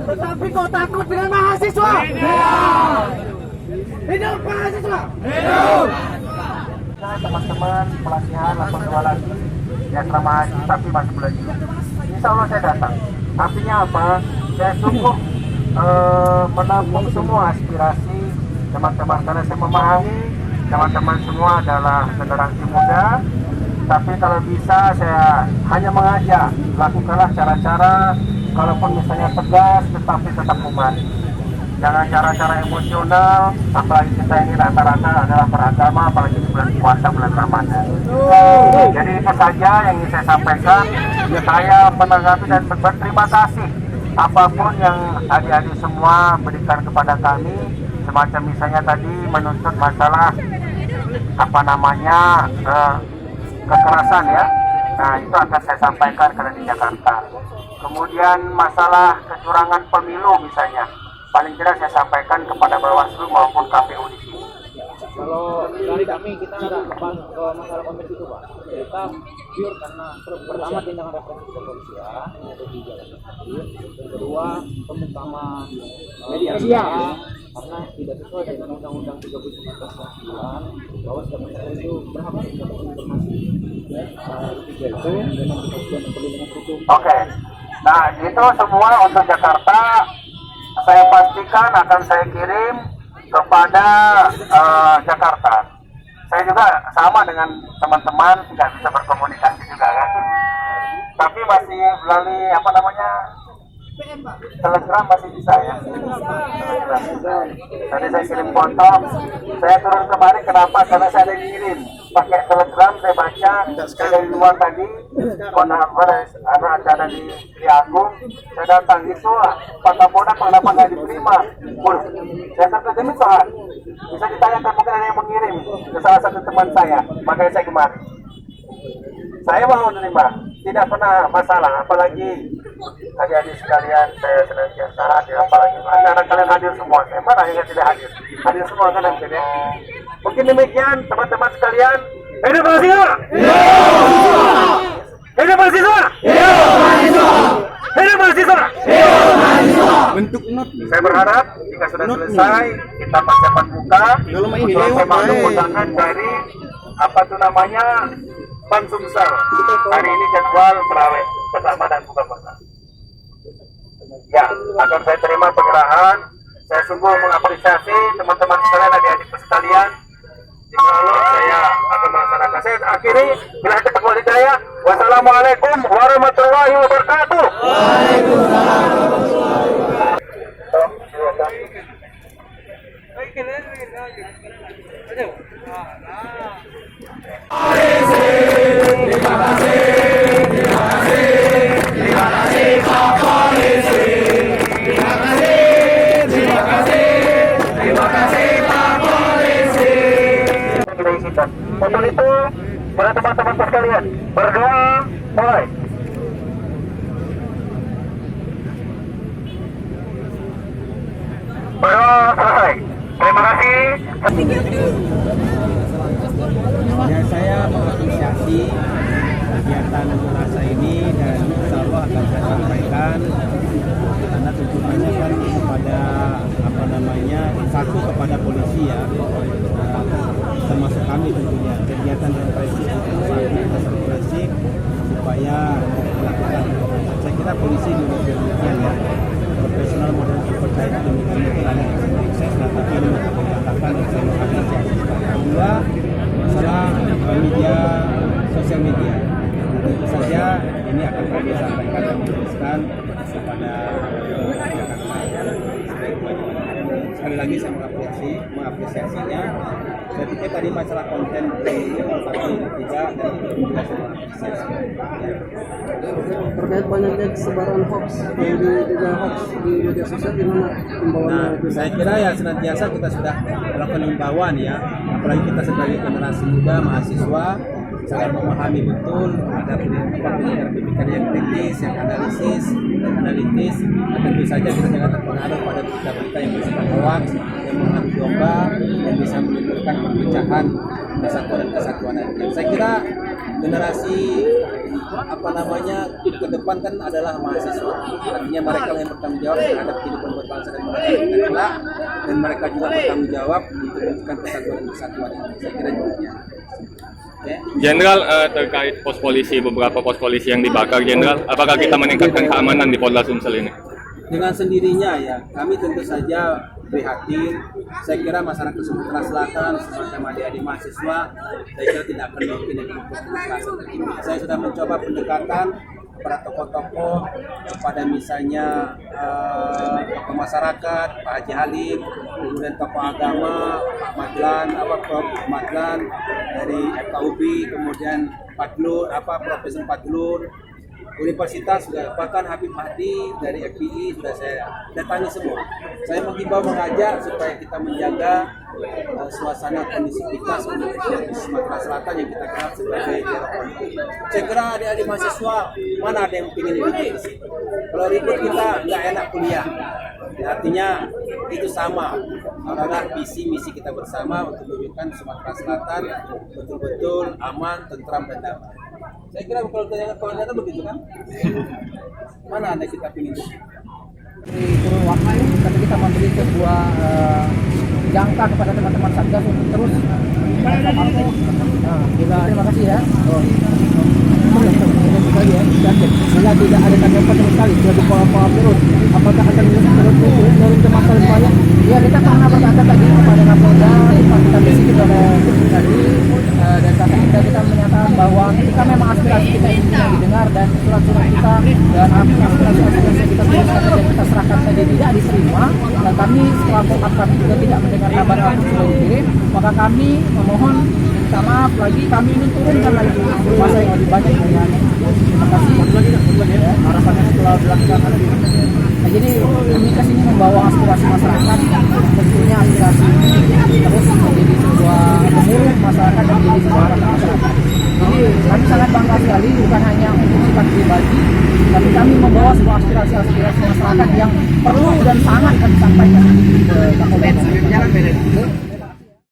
Tetapi kau takut dengan mahasiswa? Hidup mahasiswa! Hidup! Teman-teman pelatihan 8 lagi ya selama haji tapi masih belajar. Insya Allah saya datang. Artinya apa? Saya sungguh menampung semua aspirasi teman-teman karena saya memahami teman-teman semua adalah generasi muda. Tapi kalau bisa saya hanya mengajak, lakukanlah cara-cara kalaupun misalnya tegas tetapi tetap human. Jangan cara-cara emosional, apalagi kita ini rata-rata adalah beragama, apalagi di bulan puasa, bulan Ramadan. Jadi itu saja yang ingin saya sampaikan. Saya menanggapi dan berterima kasih apapun yang adik-adik semua berikan kepada kami, semacam misalnya tadi menuntut masalah kekerasan ya. Nah itu akan saya sampaikan karena di Jakarta. Kemudian masalah kecurangan pemilu misalnya, paling tidak saya sampaikan kepada Bawaslu maupun KPU di sini. Kalau dari kami kita nggak bahas ke masalah komisi itu Pak. Kita pure karena pertama tindakan represif kepolisian yang ada di Jakarta. Yang kedua pemutaman media karena tidak sesuai dengan Undang-Undang 39 bahwa setiap masyarakat itu berhak untuk informasi. Ketiga itu dengan kepastian perlindungan hukum. Oke. Nah itu semua untuk Jakarta saya pastikan akan saya kirim kepada Jakarta. Saya juga sama dengan teman-teman tidak bisa berkomunikasi juga kan. Tapi masih melalui Telegram masih bisa ya. Tadi saya kirim foto. Saya turun kemarin kenapa? Karena saya ada kirim pakai Telegram, saya baca saya dari luar tadi ada acara di Agung, saya datang itu Pak Kapolda kenapa nggak diterima? Saya kata demi Tuhan bisa ditanyakan mungkin ada yang mengirim ke salah satu teman saya, makanya saya kemarin. Saya mau menerima, tidak pernah masalah, apalagi adik-adik sekalian saya senantiasa hadir, apalagi acara kalian hadir semua, saya mana yang tidak hadir, hadir semua kan nanti ya. Mungkin demikian teman-teman sekalian. Hidup mahasiswa! Hidup mahasiswa! Hidup mahasiswa! Bentuk not. Saya berharap jika sudah selesai kita persiapan buka untuk masuk undangan dari Ban Sumsel. Hari ini jadwal terawih bersama dan buka puasa. Ya, akan saya terima penyerahan. Saya sungguh mengapresiasi teman-teman sekalian, adik-adik sekalian. Insya Allah saya akan melaksanakan. Saya akhiri, bila cepat wal hidayah. Wassalamualaikum warahmatullahi wabarakatuh. Untuk itu, pada teman-teman sekalian, berdoa mulai. Berdoa selesai. Terima kasih. Ya saya mengapresiasi kegiatan rasa ini, dan insya Allah akan saya sampaikan karena tuntutannya kan kepada satu kepada polisi ya, termasuk kami tentunya kegiatan represif represif supaya dilakukan. Saya kira polisi juga demikian ya, profesional modern terpercaya demikian betul ada sukses, tapi ini mengatakan dan saya mengapresiasi. Kedua, masalah media sosial media. Tentu saja ini akan kami sampaikan dan menuliskan kepada Jakarta. Sekali lagi saya mengapresiasinya. Saya pikir tadi masalah konten itu tapi tidak, dan itu juga saya mengapresiasi. Terkait banyaknya sebaran hoax di media sosial, gimana himbauannya? Saya kira ya senantiasa kita sudah melakukan himbauan ya, apalagi kita sebagai generasi muda mahasiswa sangat memahami betul ada pendidikan yang kritis, yang analitis, dan tentu saja kita jangan terpengaruh pada berita-berita yang bersifat hoax, yang mengadu domba, yang bisa menimbulkan perpecahan kesatuan. Saya kira generasi ke depan kan adalah mahasiswa, artinya mereka yang bertanggung jawab terhadap kehidupan berbangsa dan bernegara, dan mereka juga bertanggung jawab untuk mewujudkan kesatuan ini. Saya kira demikian. Jenderal, terkait beberapa pos polisi yang dibakar, Jenderal, apakah kita meningkatkan keamanan di Polda Sumsel ini? Dengan sendirinya ya, kami tentu saja prihatin. Saya kira masyarakat Sumatera Selatan, semacam adik-adik mahasiswa, saya kira tidak akan mungkin dengan kekerasan. Saya sudah mencoba pendekatan kepada tokoh-tokoh, kepada misalnya tokoh masyarakat, Pak Haji Halim, kemudian tokoh agama, Prof. Madlan dari FKUB, kemudian Profesor Fadlun, Universitas juga, bahkan Habib Mahdi dari FPI sudah saya datangi semua. Saya mengajak supaya kita menjaga suasana kondisivitas di Sumatera Selatan yang kita kenal sebagai daerah politik. Saya kira adik-adik mahasiswa mana ada yang ingin ribut? Kalau ribut kita nggak enak kuliah. Artinya itu sama, adalah visi misi kita bersama untuk mewujudkan Sumatera Selatan betul-betul aman, tentram, dan damai. Saya kira kalau ternyata begitu kan? Mana ada kita ingin itu? Kurun waktu, tapi kita memberi sebuah jangka kepada teman-teman Satgas untuk terus terima kasih ya. Bila tidak ada tanggapan sama sekali, sudah di pola-pola turun, apakah akan turun ke masalah semuanya? Ya, kita pernah berkata tadi kepada Kapolda, kita di sini kepada tadi, dan kita menyatakan bahwa ketika memang aspirasi kita ini tidak didengar dan surat-surat kita dan aspirasi kita tuliskan dan kita serahkan saja tidak diterima, dan kami selaku kami juga tidak mendengar kabar apa yang sudah dikirim, maka kami memohon minta maaf lagi, kami ingin turunkan lagi masa yang lebih banyak dengan terima kasih ya, harapannya setelah dilakukan nanti. Nah, jadi kami kesini membawa aspirasi masyarakat, tentunya aspirasi terus menjadi sebuah gemuruh masyarakat dan menjadi sebuah harapan masyarakat. Jadi kami sangat bangga sekali, bukan hanya untuk sifat pribadi, tapi kami membawa sebuah aspirasi masyarakat yang perlu dan sangat kami sampaikan ke Kapolda.